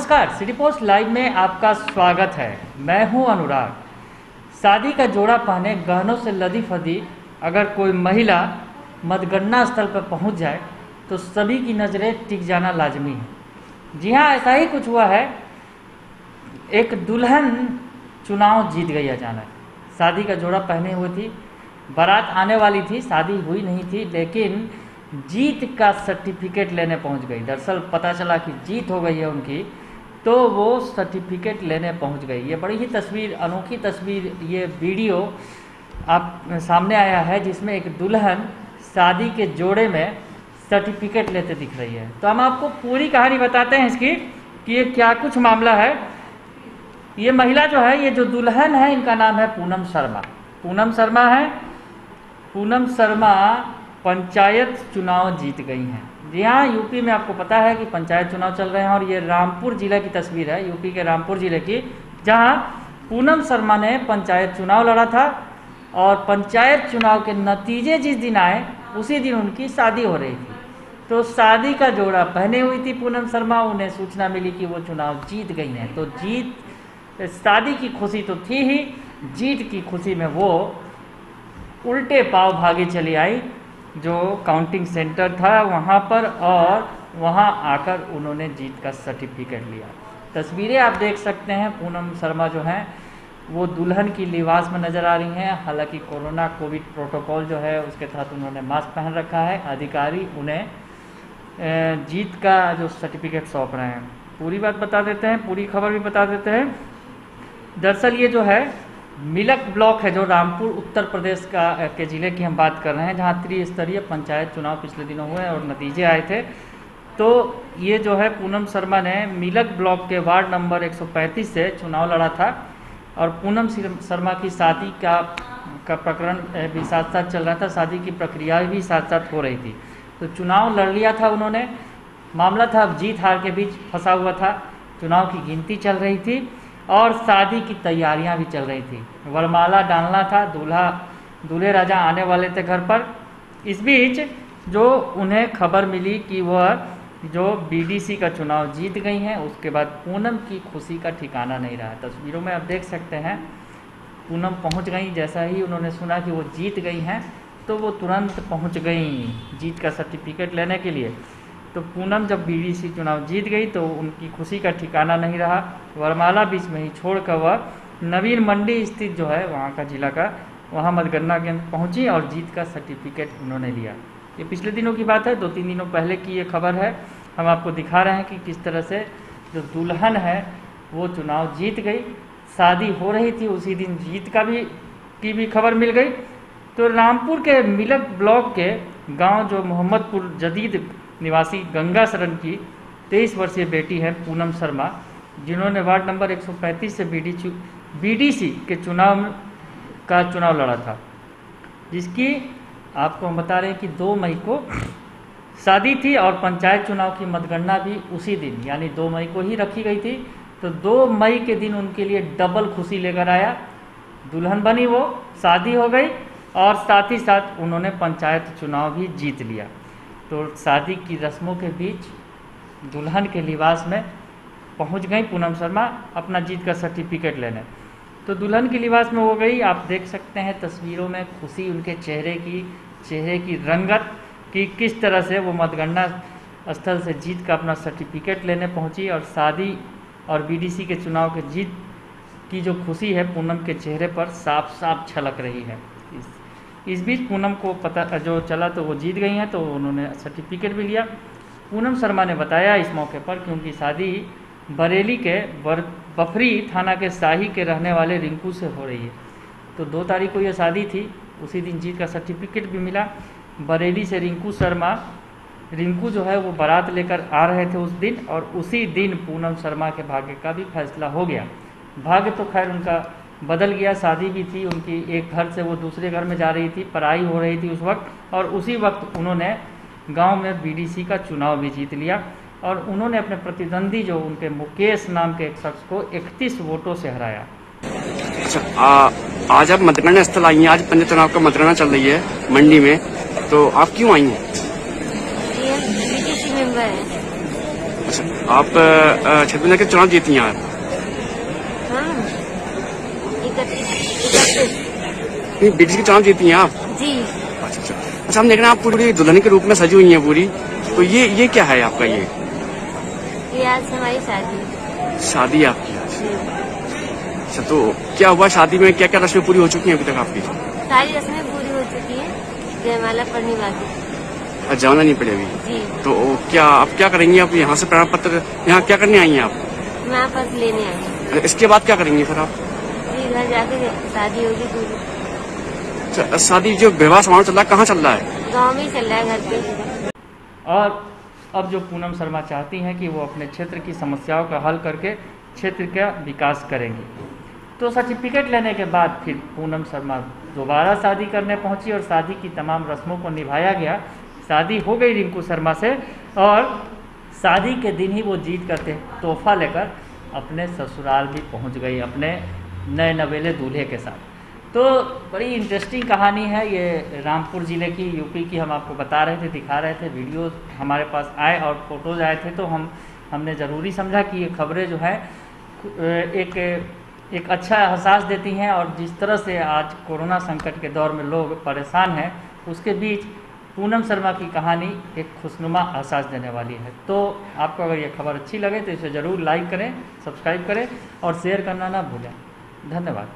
नमस्कार, city post live में आपका स्वागत है। मैं हूं अनुराग। शादी का जोड़ा पहने गहनों से लदी फदी अगर कोई महिला मतगणना स्थल पर पहुंच जाए तो सभी की नज़रें टिक जाना लाजमी है। जी हां, ऐसा ही कुछ हुआ है। एक दुल्हन चुनाव जीत गई अचानक। शादी का जोड़ा पहने हुए थी, बारात आने वाली थी, शादी हुई नहीं थी, लेकिन जीत का सर्टिफिकेट लेने पहुंच गई। दरअसल पता चला कि जीत हो गई है उनकी, तो वो सर्टिफिकेट लेने पहुंच गई। ये बड़ी ही तस्वीर, अनोखी तस्वीर, ये वीडियो आप सामने आया है जिसमें एक दुल्हन शादी के जोड़े में सर्टिफिकेट लेते दिख रही है। तो हम आपको पूरी कहानी बताते हैं इसकी कि ये क्या कुछ मामला है। ये महिला जो है, ये जो दुल्हन है, इनका नाम है पूनम शर्मा। पूनम शर्मा है। पूनम शर्मा पंचायत चुनाव जीत गई हैं। जी हाँ, यूपी में आपको पता है कि पंचायत चुनाव चल रहे हैं और ये रामपुर जिले की तस्वीर है, यूपी के रामपुर जिले की, जहाँ पूनम शर्मा ने पंचायत चुनाव लड़ा था और पंचायत चुनाव के नतीजे जिस दिन आए उसी दिन उनकी शादी हो रही थी। तो शादी का जोड़ा पहने हुई थी पूनम शर्मा। उन्हें सूचना मिली कि वो चुनाव जीत गई हैं। तो शादी की खुशी तो थी ही, जीत की खुशी में वो उल्टे पाव भागी चली आई जो काउंटिंग सेंटर था वहाँ पर, और वहाँ आकर उन्होंने जीत का सर्टिफिकेट लिया। तस्वीरें आप देख सकते हैं। पूनम शर्मा जो हैं वो दुल्हन की लिबास में नज़र आ रही हैं। हालांकि कोरोना कोविड प्रोटोकॉल जो है उसके तहत उन्होंने मास्क पहन रखा है। अधिकारी उन्हें जीत का जो सर्टिफिकेट सौंप रहे हैं। पूरी बात बता देते हैं, पूरी खबर भी बता देते हैं। दरअसल ये जो है मिलक ब्लॉक है, जो रामपुर उत्तर प्रदेश के ज़िले की हम बात कर रहे हैं, जहां त्रिस्तरीय पंचायत चुनाव पिछले दिनों हुए और नतीजे आए थे। तो ये जो है पूनम शर्मा ने मिलक ब्लॉक के वार्ड नंबर 135 से चुनाव लड़ा था और पूनम शर्मा की शादी का प्रकरण भी साथ साथ चल रहा था। शादी की प्रक्रिया भी साथ साथ हो रही थी। तो चुनाव लड़ लिया था उन्होंने। मामला था अब जीत हार के बीच फंसा हुआ था। चुनाव की गिनती चल रही थी और शादी की तैयारियां भी चल रही थी। वरमाला डालना था, दूल्हे राजा आने वाले थे घर पर। इस बीच जो उन्हें खबर मिली कि वह जो बीडीसी का चुनाव जीत गई हैं, उसके बाद पूनम की खुशी का ठिकाना नहीं रहा। तस्वीरों में आप देख सकते हैं पूनम पहुंच गई। जैसा ही उन्होंने सुना कि वो जीत गई हैं तो वो तुरंत पहुंच गई जीत का सर्टिफिकेट लेने के लिए। तो पूनम जब बीडीसी चुनाव जीत गई तो उनकी खुशी का ठिकाना नहीं रहा। वरमाला बीच में ही छोड़कर वह नवीन मंडी स्थित जो है वहाँ का जिला का, वहाँ मतगणना केंद्र पहुँची और जीत का सर्टिफिकेट उन्होंने लिया। ये पिछले दिनों की बात है, 2-3 दिनों पहले की ये खबर है। हम आपको दिखा रहे हैं कि किस तरह से जो दुल्हन है वो चुनाव जीत गई। शादी हो रही थी, उसी दिन जीत की भी खबर मिल गई। तो रामपुर के मिलक ब्लॉक के गाँव जो मोहम्मदपुर जदीद निवासी गंगा शरण की 23 वर्षीय बेटी है पूनम शर्मा, जिन्होंने वार्ड नंबर 135 से बीडीसी के चुनाव लड़ा था, जिसकी आपको हम बता रहे हैं कि 2 मई को शादी थी और पंचायत चुनाव की मतगणना भी उसी दिन यानी 2 मई को ही रखी गई थी। तो 2 मई के दिन उनके लिए डबल खुशी लेकर आया। दुल्हन बनी वो, शादी हो गई और साथ ही साथ उन्होंने पंचायत चुनाव भी जीत लिया। तो शादी की रस्मों के बीच दुल्हन के लिबास में पहुंच गई पूनम शर्मा अपना जीत का सर्टिफिकेट लेने। तो दुल्हन के लिबास में हो गई। आप देख सकते हैं तस्वीरों में खुशी उनके चेहरे की रंगत कि किस तरह से वो मतगणना स्थल से जीत का अपना सर्टिफिकेट लेने पहुंची। और शादी और बीडीसी के चुनाव के जीत की जो खुशी है पूनम के चेहरे पर साफ साफ झलक रही है। इस बीच पूनम को पता जो चला तो वो जीत गई हैं, तो उन्होंने सर्टिफिकेट भी लिया। पूनम शर्मा ने बताया इस मौके पर कि उनकी शादी बरेली के बफरी थाना के शाही के रहने वाले रिंकू से हो रही है। तो 2 तारीख को यह शादी थी, उसी दिन जीत का सर्टिफिकेट भी मिला। बरेली से रिंकू जो है वो बारात लेकर आ रहे थे उस दिन, और उसी दिन पूनम शर्मा के भाग्य का भी फैसला हो गया। भाग्य तो खैर उनका बदल गया। शादी भी थी उनकी, एक घर से वो दूसरे घर में जा रही थी, पढ़ाई हो रही थी उस वक्त, और उसी वक्त उन्होंने गांव में बीडीसी का चुनाव भी जीत लिया और उन्होंने अपने प्रतिद्वंदी जो उनके मुकेश नाम के एक शख्स को 31 वोटों से हराया। अच्छा, आज आप मतगणना स्थल आई हैं। आज पंचायत चुनाव का मतगणना चल रही है मंडी में, तो आप क्यों आई हैं? बीडीसी मेंबर है। अच्छा, आप छत्तीसगढ़ के चुनाव जीती हैं आप? हाँ, 31 नहीं, बीटीसी के चुनाव जीती हैं आप? जी। अच्छा अच्छा अच्छा, हम देख रहे हैं आप पूरी दुल्हन के रूप में सजी हुई हैं पूरी, तो ये क्या है आपका ये? ये आज हमारी शादी। शादी आपकी आज? अच्छा, तो क्या हुआ शादी में, क्या क्या रस्में पूरी हो चुकी हैं अभी तक आपकी? सारी रस्में पूरी हो चुकी है, जयमाला पढ़नी बाकी। जाना नहीं पड़े अभी? जी। तो क्या आप क्या करेंगी? आप यहाँ से प्रमाण पत्र यहाँ क्या करने आई हैं आप? मैं आपस लेने आई हूँ। इसके बाद क्या करेंगी फिर आप? जी, घर जाके शादी होगी पूरी। अच्छा, शादी जो विवाह समारोह चल रहा है कहाँ चल रहा है? गाँव में ही चल रहा है, घर पे। और अब जो पूनम शर्मा चाहती हैं कि वो अपने क्षेत्र की समस्याओं का हल करके क्षेत्र का विकास करेंगी, तो सर्टिफिकेट लेने के बाद फिर पूनम शर्मा दोबारा शादी करने पहुंची और शादी की तमाम रस्मों को निभाया गया। शादी हो गई रिंकू शर्मा से, और शादी के दिन ही वो जीत करते तोहफा लेकर अपने ससुराल भी पहुंच गई अपने नए नवेले दूल्हे के साथ। तो बड़ी इंटरेस्टिंग कहानी है ये, रामपुर ज़िले की, यूपी की। हम आपको बता रहे थे, दिखा रहे थे, वीडियोस हमारे पास आए और फोटोज़ आए थे, तो हमने ज़रूरी समझा कि ये खबरें जो है एक अच्छा एहसास देती हैं। और जिस तरह से आज कोरोना संकट के दौर में लोग परेशान हैं, उसके बीच पूनम शर्मा की कहानी एक खुशनुमा एहसास देने वाली है। तो आपको अगर ये खबर अच्छी लगे तो इसे ज़रूर लाइक करें, सब्सक्राइब करें और शेयर करना ना भूलें। धन्यवाद।